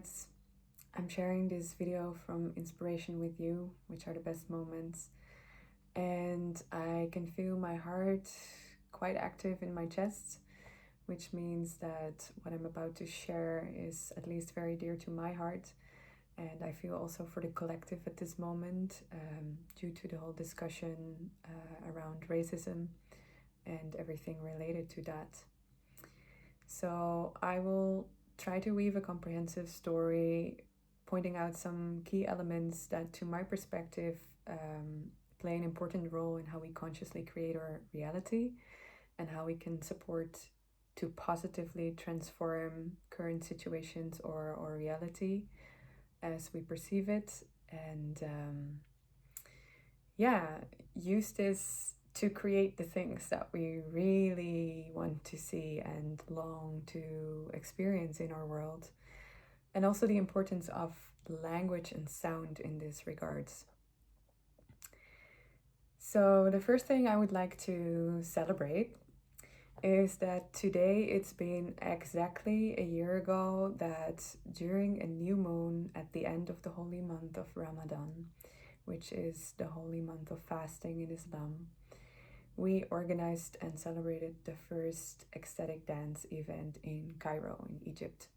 hearts. I'm sharing this video from inspiration with you, which are the best moments. And I can feel my heart quite active in my chest, which means that what I'm about to share is at least very dear to my heart. And I feel also for the collective at this moment, due to the whole discussion around racism and everything related to that. So I will try to weave a comprehensive story, pointing out some key elements that, to my perspective, play an important role in how we consciously create our reality and how we can support to positively transform current situations or reality as we perceive it. And use this to create the things that we really want to see and long to experience in our world. And also the importance of language and sound in this regards. So the first thing I would like to celebrate is that today it's been exactly a year ago that during a new moon at the end of the holy month of Ramadan, which is the holy month of fasting in Islam, we organized and celebrated the first ecstatic dance event in Cairo, in Egypt.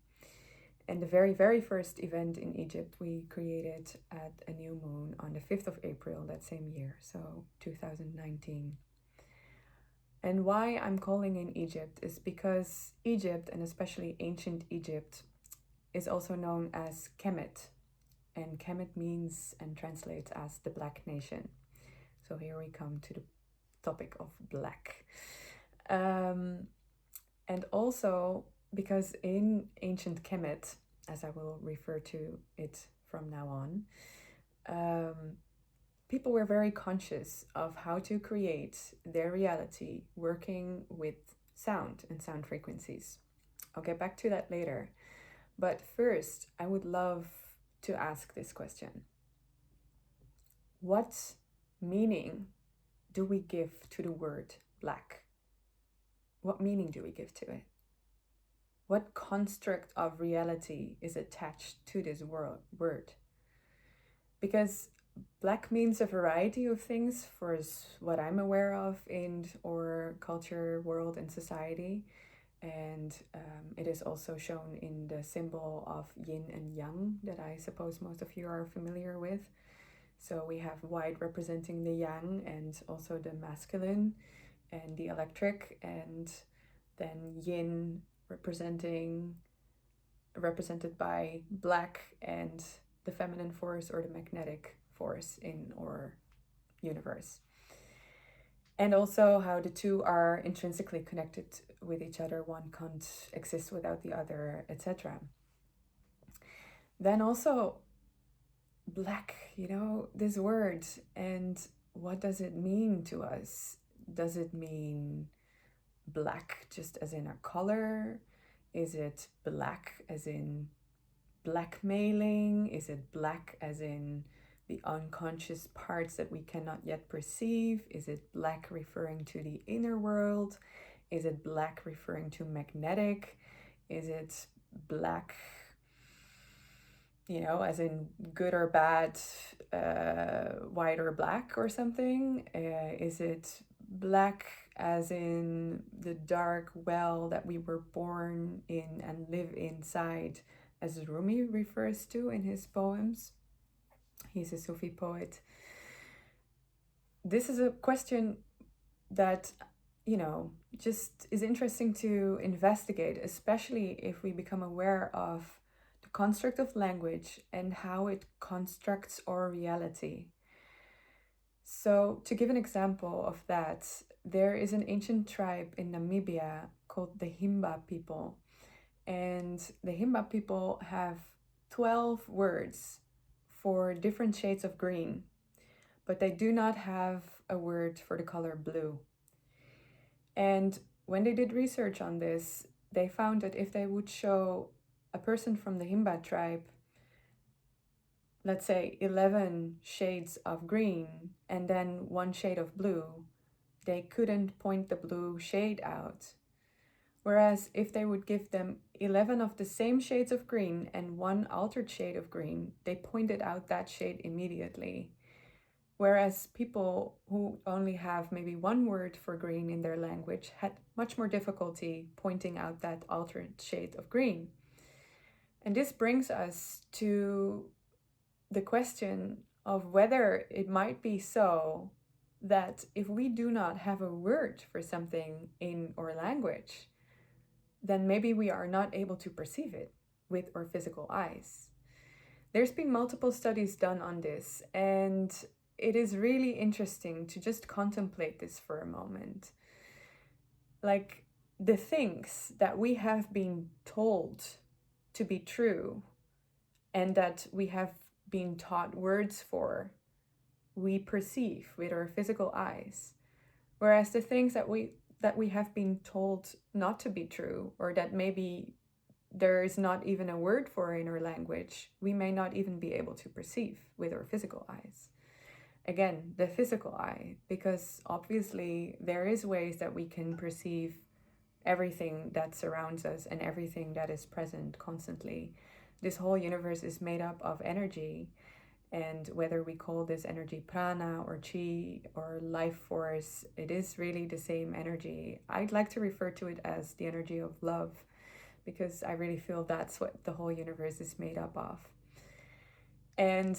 And the very, very first event in Egypt we created at a new moon on the 5th of April that same year, so 2019. And why I'm calling in Egypt is because Egypt, and especially ancient Egypt, is also known as Kemet. And Kemet means and translates as the Black Nation. So here we come to the topic of black. And also because in ancient Kemet, as I will refer to it from now on, people were very conscious of how to create their reality working with sound and sound frequencies. I'll get back to that later. But first, I would love to ask this question. What meaning do we give to the word black? What meaning do we give to it? What construct of reality is attached to this word? Because black means a variety of things for what I'm aware of in our culture, world, and society. And it is also shown in the symbol of yin and yang that I suppose most of you are familiar with. So we have white representing the yang and also the masculine and the electric, and then yin represented by black and the feminine force or the magnetic force in our universe. And also how the two are intrinsically connected with each other. One can't exist without the other, etc. Then also black, this word, and what does it mean to us? Does it mean black just as in a color? Is it black as in blackmailing? Is it black as in the unconscious parts that we cannot yet perceive? Is it black referring to the inner world? Is it black referring to magnetic? Is it black, as in good or bad, white or black or something? Is it black as in the dark well that we were born in and live inside, as Rumi refers to in his poems? He's a Sufi poet. This is a question that, just is interesting to investigate, especially if we become aware of the construct of language and how it constructs our reality. So, to give an example of that, there is an ancient tribe in Namibia called the Himba people. And the Himba people have 12 words for different shades of green, but they do not have a word for the color blue. And when they did research on this, they found that if they would show a person from the Himba tribe, let's say 11 shades of green and then 1 shade of blue, they couldn't point the blue shade out. Whereas if they would give them 11 of the same shades of green and one altered shade of green, they pointed out that shade immediately. Whereas people who only have maybe one word for green in their language had much more difficulty pointing out that altered shade of green. And this brings us to the question of whether it might be so that if we do not have a word for something in our language, then maybe we are not able to perceive it with our physical eyes. There's been multiple studies done on this, and it is really interesting to just contemplate this for a moment. Like, the things that we have been told to be true and that we have been taught words for, we perceive with our physical eyes. Whereas the things that we have been told not to be true, or that maybe there is not even a word for in our language, we may not even be able to perceive with our physical eyes. Again, the physical eye, because obviously there is ways that we can perceive everything that surrounds us and everything that is present constantly. This whole universe is made up of energy, and whether we call this energy prana or chi or life force, it is really the same energy. I'd like to refer to it as the energy of love, because I really feel that's what the whole universe is made up of. And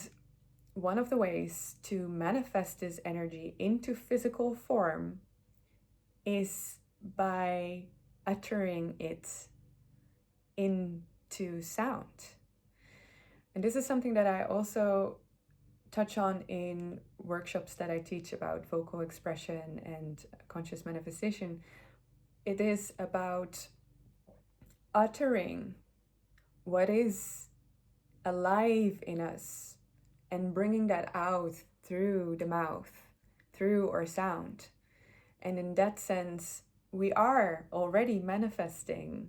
one of the ways to manifest this energy into physical form is by uttering it into sound. And this is something that I also touch on in workshops that I teach about vocal expression and conscious manifestation. It is about uttering what is alive in us and bringing that out through the mouth, through our sound. And in that sense, we are already manifesting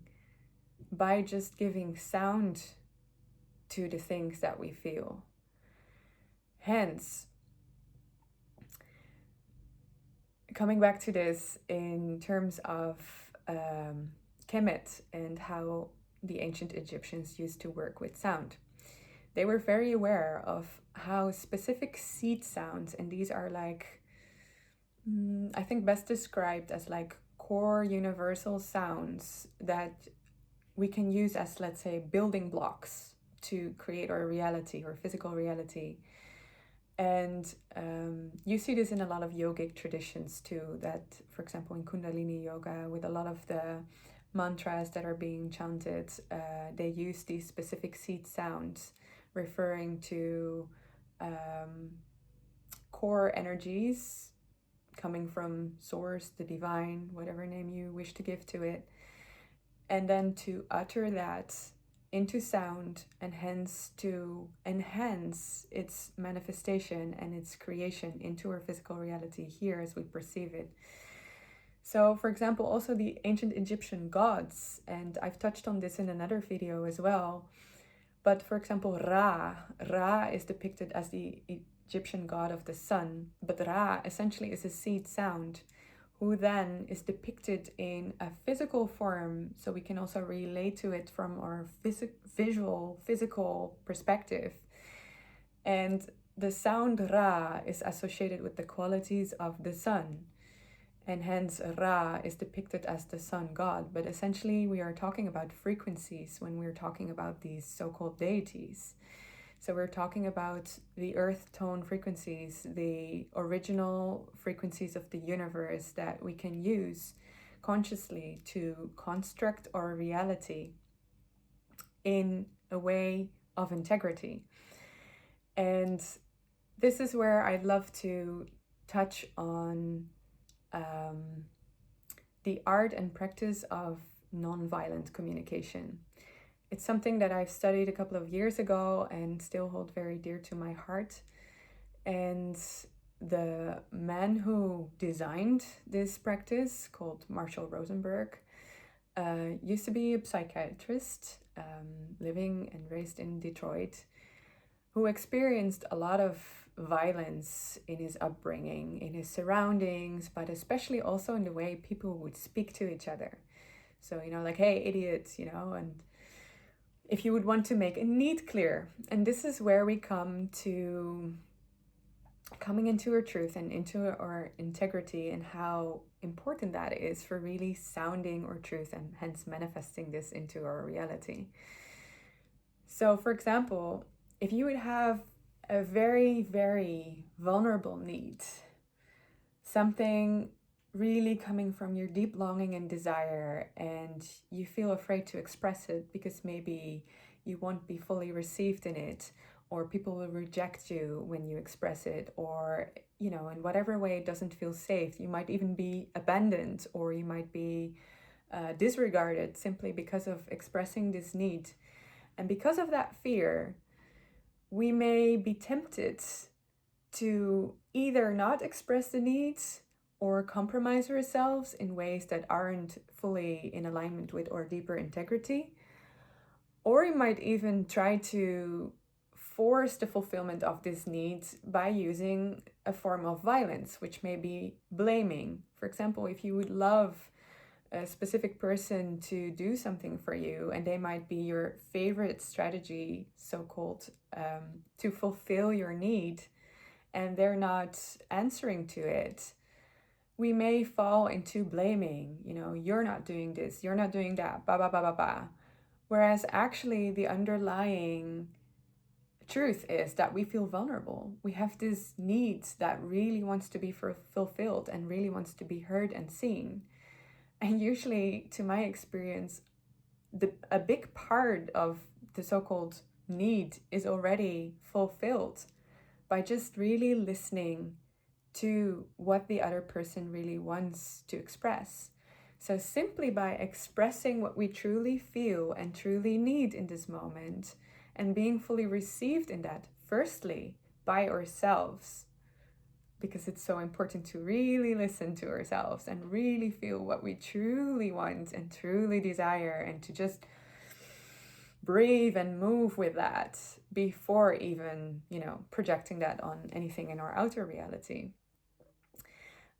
by just giving sound to the things that we feel. Hence, coming back to this in terms of Kemet and how the ancient Egyptians used to work with sound. They were very aware of how specific seed sounds, and these are like, I think best described as like core universal sounds that we can use as, let's say, building blocks to create our reality or physical reality. And you see this in a lot of yogic traditions too, that, for example, in Kundalini yoga, with a lot of the mantras that are being chanted, they use these specific seed sounds referring to core energies coming from source, the divine, whatever name you wish to give to it, and then to utter that into sound, and hence to enhance its manifestation and its creation into our physical reality here as we perceive it. So, for example, also the ancient Egyptian gods, and I've touched on this in another video as well, but for example, Ra is depicted as the Egyptian god of the sun, but Ra essentially is a seed sound who then is depicted in a physical form, so we can also relate to it from our physical perspective. And the sound Ra is associated with the qualities of the sun, and hence Ra is depicted as the sun god. But essentially we are talking about frequencies when we're talking about these so-called deities. So we're talking about the earth tone frequencies, the original frequencies of the universe that we can use consciously to construct our reality in a way of integrity. And this is where I'd love to touch on the art and practice of nonviolent communication. It's something that I've studied a couple of years ago and still hold very dear to my heart. And the man who designed this practice, called Marshall Rosenberg, used to be a psychiatrist living and raised in Detroit, who experienced a lot of violence in his upbringing, in his surroundings, but especially also in the way people would speak to each other. So, like, hey, idiot, and if you would want to make a need clear. And this is where we come to coming into our truth and into our integrity, and how important that is for really sounding our truth and hence manifesting this into our reality. So, for example, if you would have a very, very vulnerable need, something really coming from your deep longing and desire, and you feel afraid to express it because maybe you won't be fully received in it, or people will reject you when you express it, or in whatever way it doesn't feel safe. You might even be abandoned, or you might be disregarded simply because of expressing this need. And because of that fear, we may be tempted to either not express the needs or compromise ourselves in ways that aren't fully in alignment with our deeper integrity. Or we might even try to force the fulfillment of these needs by using a form of violence, which may be blaming. For example, if you would love a specific person to do something for you, and they might be your favorite strategy, so-called, to fulfill your need, and they're not answering to it, we may fall into blaming, you're not doing this, you're not doing that, ba ba ba ba ba. Whereas actually the underlying truth is that we feel vulnerable. We have this need that really wants to be fulfilled and really wants to be heard and seen. And usually, to my experience, a big part of the so-called need is already fulfilled by just really listening to what the other person really wants to express. So simply by expressing what we truly feel and truly need in this moment, and being fully received in that, firstly, by ourselves, because it's so important to really listen to ourselves and really feel what we truly want and truly desire, and to just breathe and move with that before even, projecting that on anything in our outer reality.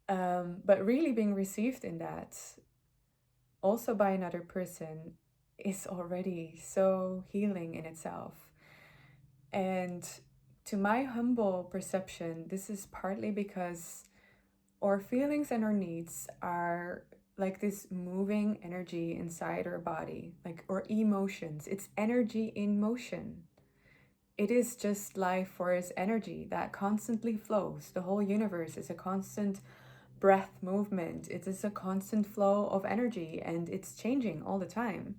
But really being received in that also by another person is already so healing in itself. And to my humble perception, this is partly because our feelings and our needs are like this moving energy inside our body, like our emotions. It's energy in motion. It is just life force energy that constantly flows. The whole universe is a constant breath movement. It is a constant flow of energy, and it's changing all the time.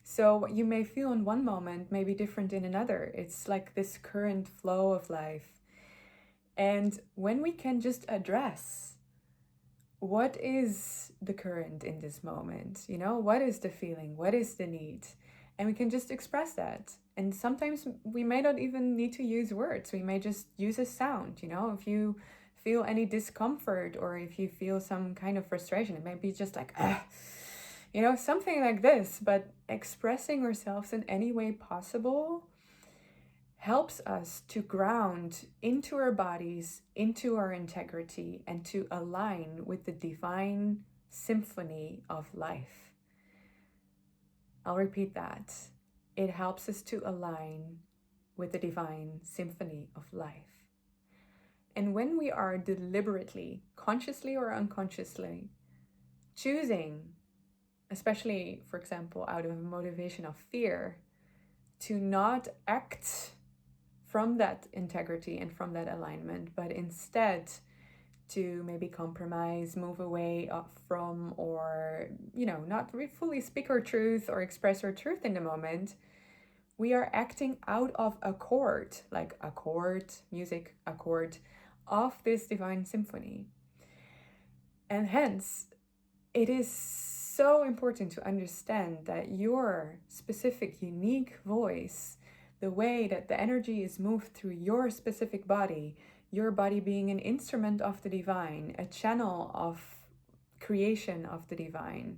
So what you may feel in one moment may be different in another. It's like this current flow of life. And when we can just address what is the current in this moment, what is the feeling, what is the need, and we can just express that. And sometimes we may not even need to use words. We may just use a sound. If you feel any discomfort, or if you feel some kind of frustration, it may be just like, something like this. But expressing ourselves in any way possible helps us to ground into our bodies, into our integrity, and to align with the divine symphony of life. I'll repeat that. It helps us to align with the divine symphony of life. And when we are deliberately, consciously or unconsciously, choosing, especially, for example, out of a motivation of fear, to not act from that integrity and from that alignment, but instead to maybe compromise, move away from, or, not fully speak our truth or express our truth in the moment, we are acting out of accord, like accord, music, accord, of this divine symphony. And hence, it is so important to understand that your specific, unique voice, the way that the energy is moved through your specific body, your body being an instrument of the divine, a channel of creation of the divine,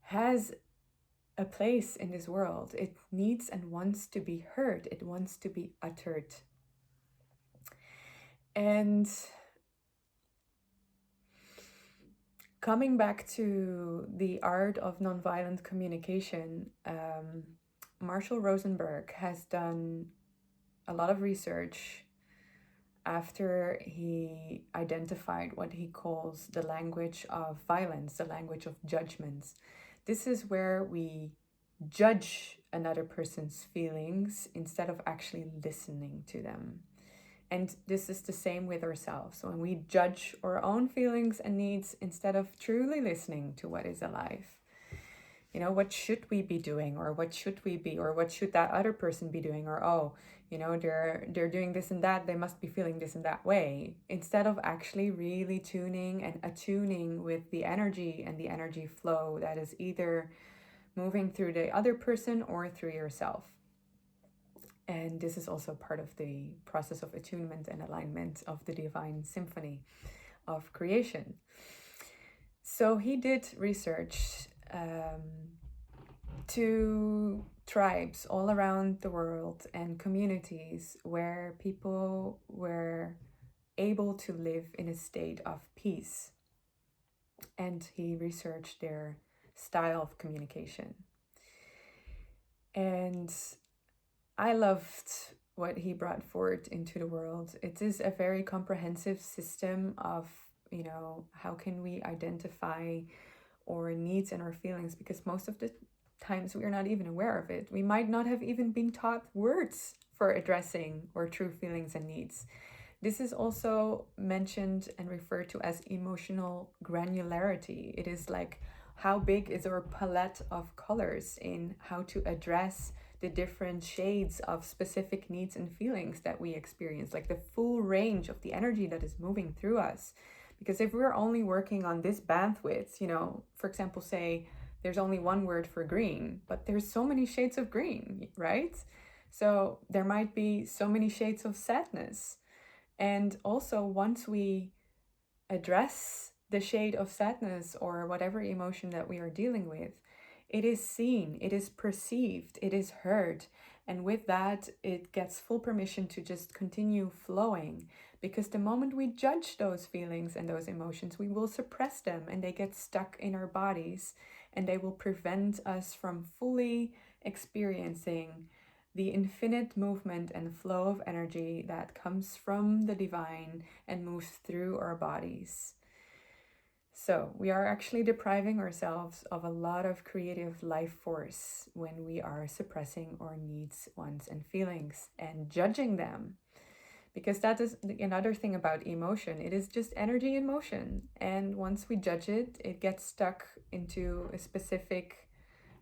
has a place in this world. It needs and wants to be heard. It wants to be uttered. And coming back to the art of nonviolent communication, Marshall Rosenberg has done a lot of research after he identified what he calls the language of violence, the language of judgments. This is where we judge another person's feelings instead of actually listening to them. And this is the same with ourselves. When we judge our own feelings and needs instead of truly listening to what is alive. You know, what should we be doing, or what should we be, or what should that other person be doing, or oh, you know, they're doing this and that, they must be feeling this and that way, instead of actually really tuning and attuning with the energy and the energy flow that is either moving through the other person or through yourself. And this is also part of the process of attunement and alignment of the divine symphony of creation. So he did research to tribes all around the world and communities where people were able to live in a state of peace. And he researched their style of communication. And I loved what he brought forward into the world. It is a very comprehensive system of, you know, how can we identify our needs and our feelings, because most of the times we are not even aware of it. We might not have even been taught words for addressing our true feelings and needs. This is also mentioned and referred to as emotional granularity. It is like, how big is our palette of colors in how to address the different shades of specific needs and feelings that we experience, like the full range of the energy that is moving through us. Because if we're only working on this bandwidth, you know, for example, say there's only one word for green, but there's so many shades of green, right? So there might be so many shades of sadness. And also, once we address the shade of sadness or whatever emotion that we are dealing with, it is seen, it is perceived, it is heard. And with that, it gets full permission to just continue flowing. Because the moment we judge those feelings and those emotions, we will suppress them and they get stuck in our bodies, and they will prevent us from fully experiencing the infinite movement and flow of energy that comes from the divine and moves through our bodies. So we are actually depriving ourselves of a lot of creative life force when we are suppressing our needs, wants, and feelings and judging them. Because that is another thing about emotion. It is just energy in motion. And once we judge it, it gets stuck into a specific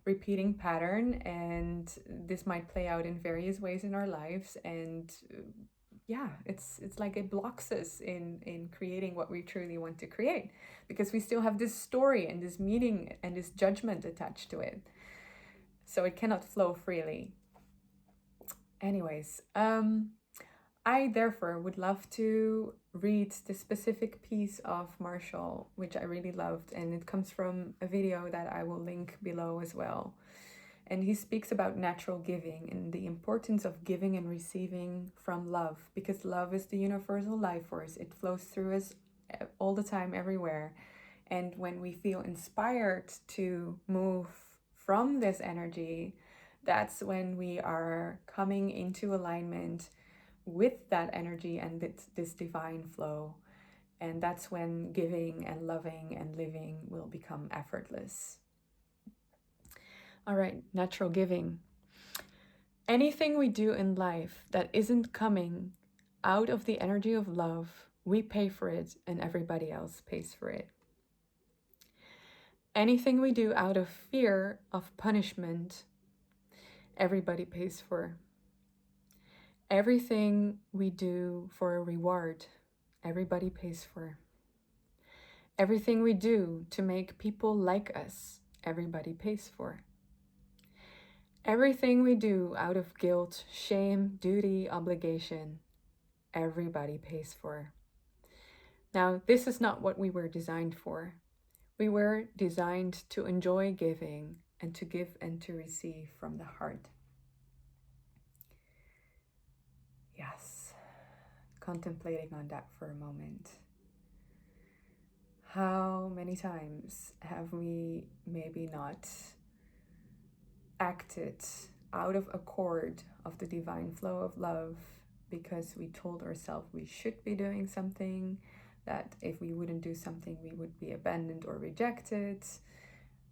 repeating pattern, and this might play out in various ways in our lives. And yeah, it's like it blocks us in creating what we truly want to create, because we still have this story and this meaning and this judgment attached to it, so it cannot flow freely. Anyways, I therefore would love to read the specific piece of Marshall, which I really loved, and it comes from a video that I will link below as well. And he speaks about natural giving and the importance of giving and receiving from love, because love is the universal life force. It flows through us all the time, everywhere. And when we feel inspired to move from this energy, that's when we are coming into alignment with that energy and this divine flow. And that's when giving and loving and living will become effortless. All right, natural giving. Anything we do in life that isn't coming out of the energy of love, we pay for it and everybody else pays for it. Anything we do out of fear of punishment, everybody pays for. Everything we do for a reward, everybody pays for. Everything we do to make people like us, everybody pays for. Everything we do out of guilt, shame, duty, obligation, everybody pays for. Now, this is not what we were designed for. We were designed to enjoy giving and to give and to receive from the heart. Yes, contemplating on that for a moment. how many times have we maybe not acted out of accord of the divine flow of love because we told ourselves we should be doing something, that if we wouldn't do something we would be abandoned or rejected,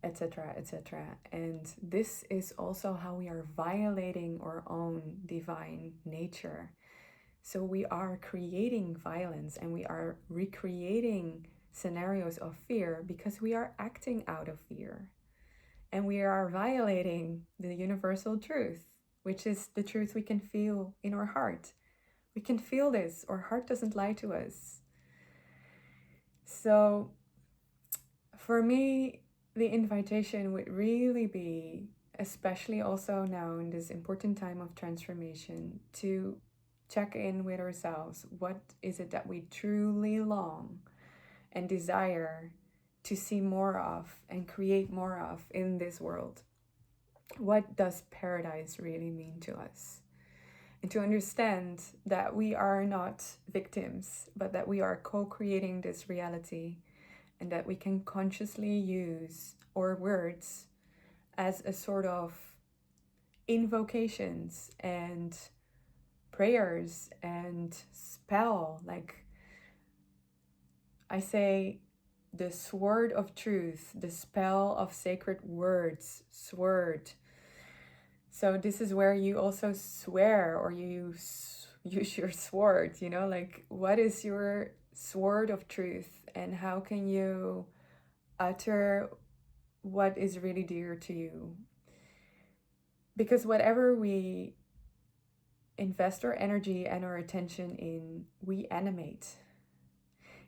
etc., etc. And this is also how we are violating our own divine nature. So we are creating violence and we are recreating scenarios of fear because we are acting out of fear. And we are violating the universal truth, which is the truth we can feel in our heart. We can feel this. Our heart doesn't lie to us. So for me, the invitation would really be, especially also now in this important time of transformation, to check in with ourselves. What is it that we truly long and desire to see more of and create more of in this world? What does paradise really mean to us? And to understand that we are not victims, but that we are co-creating this reality, and that we can consciously use our words as a sort of invocations and prayers and spell. Like I say, the sword of truth, the spell of sacred words, sword. So this is where you also swear, or you use your sword, like what is your sword of truth, and how can you utter what is really dear to you? Because whatever we invest our energy and our attention in, we animate.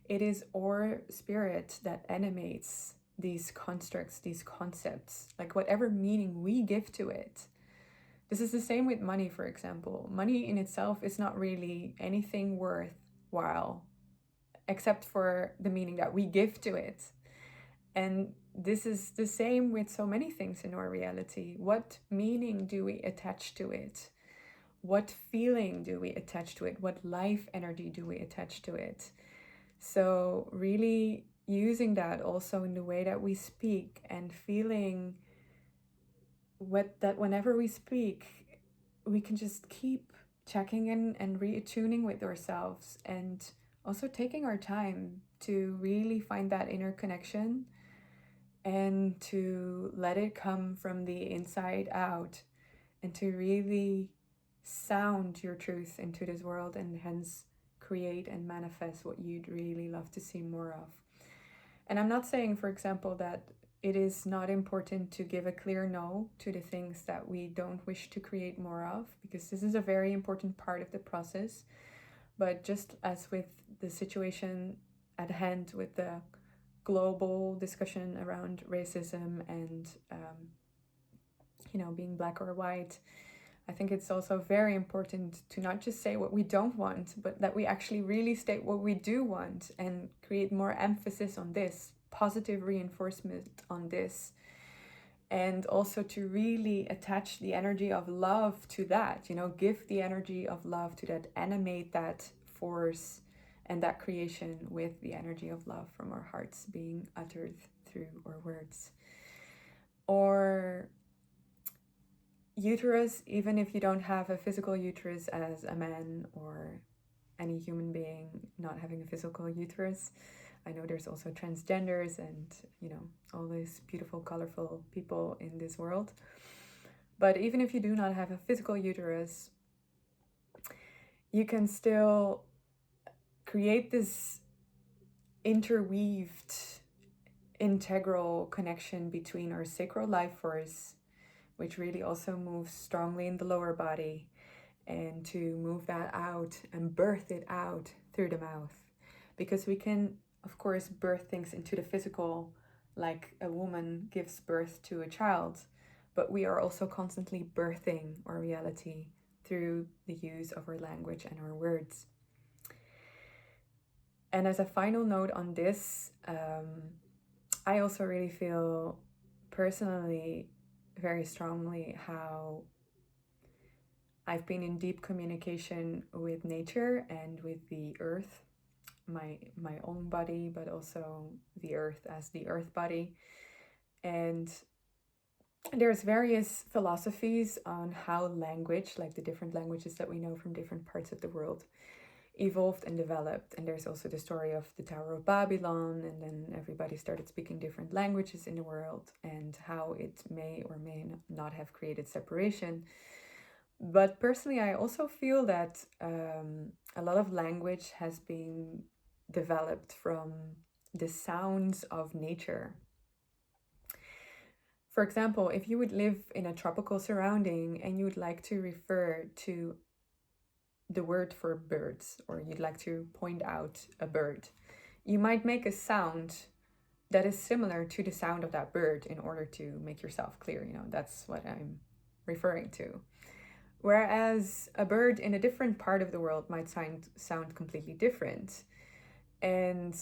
It is our spirit that animates these constructs, these concepts, like whatever meaning we give to it. This is the same with money, for example. Money in itself is not really anything worthwhile, except for the meaning that we give to it. And this is the same with so many things in our reality. What meaning do we attach to it? What feeling do we attach to it? What life energy do we attach to it? So really using that also in the way that we speak, and feeling that whenever we speak, we can just keep checking in and reattuning with ourselves, and also taking our time to really find that inner connection and to let it come from the inside out, and to really sound your truth into this world, and hence create and manifest what you'd really love to see more of. And I'm not saying, for example, that it is not important to give a clear no to the things that we don't wish to create more of, because this is a very important part of the process. But just as with the situation at hand with the global discussion around racism and being black or white, I think it's also very important to not just say what we don't want, but that we actually really state what we do want, and create more emphasis on this, positive reinforcement on this, and also to really attach the energy of love to that, give the energy of love to that, animate that force and that creation with the energy of love from our hearts being uttered through our words. Or uterus, even if you don't have a physical uterus as a man, or any human being not having a physical uterus. I know there's also transgenders and, all these beautiful, colorful people in this world. But even if you do not have a physical uterus, you can still create this interweaved, integral connection between our sacral life force, which really also moves strongly in the lower body, and to move that out and birth it out through the mouth. Because we can, of course, birth things into the physical, like a woman gives birth to a child, but we are also constantly birthing our reality through the use of our language and our words. And as a final note on this, I also really feel personally very strongly how I've been in deep communication with nature and with the earth my own body, but also the earth as the earth body. And there's various philosophies on how language, like the different languages that we know from different parts of the world, evolved and developed. And there's also the story of the Tower of Babylon, and then everybody started speaking different languages in the world, and how it may or may not have created separation. But personally, I also feel that a lot of language has been developed from the sounds of nature. For example, if you would live in a tropical surrounding and you would like to refer to the word for birds, or you'd like to point out a bird, you might make a sound that is similar to the sound of that bird in order to make yourself clear. That's what I'm referring to. Whereas a bird in a different part of the world might sound completely different. And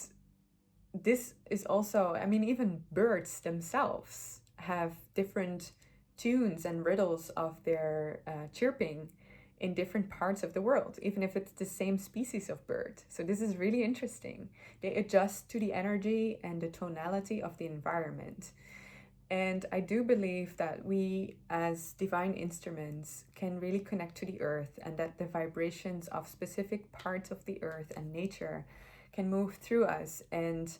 this is also, even birds themselves have different tunes and riddles of their chirping in different parts of the world, even if it's the same species of bird. So this is really interesting. They adjust to the energy and the tonality of the environment. And I do believe that we, as divine instruments, can really connect to the earth, and that the vibrations of specific parts of the earth and nature can move through us, and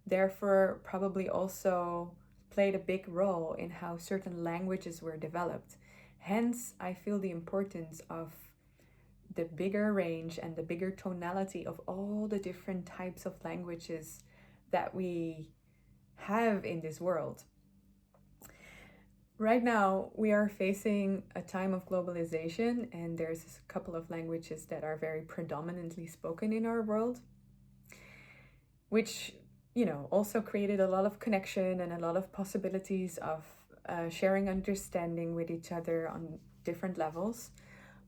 therefore probably also played a big role in how certain languages were developed. Hence, I feel the importance of the bigger range and the bigger tonality of all the different types of languages that we have in this world. Right now, we are facing a time of globalization, and there's a couple of languages that are very predominantly spoken in our world, which, also created a lot of connection and a lot of possibilities of sharing understanding with each other on different levels.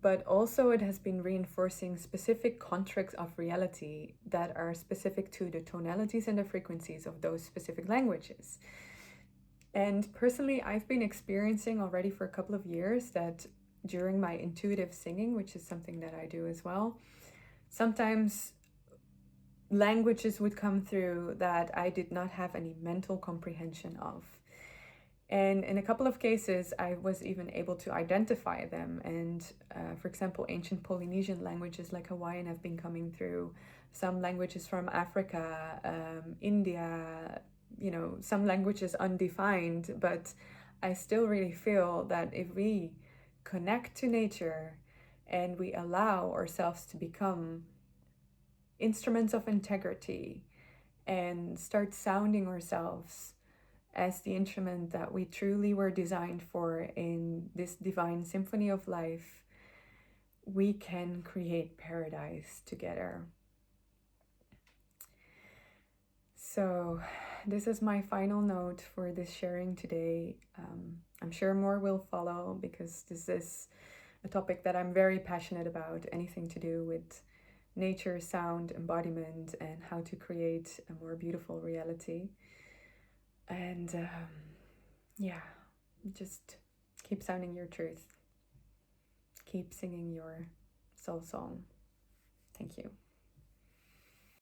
But also it has been reinforcing specific constructs of reality that are specific to the tonalities and the frequencies of those specific languages. And personally, I've been experiencing already for a couple of years that during my intuitive singing, which is something that I do as well, sometimes languages would come through that I did not have any mental comprehension of. And in a couple of cases, I was even able to identify them. And for example, ancient Polynesian languages like Hawaiian have been coming through, some languages from Africa, India, some languages undefined. But I still really feel that if we connect to nature and we allow ourselves to become instruments of integrity and start sounding ourselves as the instrument that we truly were designed for in this divine symphony of life, we can create paradise together. So this is my final note for this sharing today. I'm sure more will follow, because this is a topic that I'm very passionate about, anything to do with nature, sound, embodiment, and how to create a more beautiful reality. And just keep sounding your truth. Keep singing your soul song. Thank you.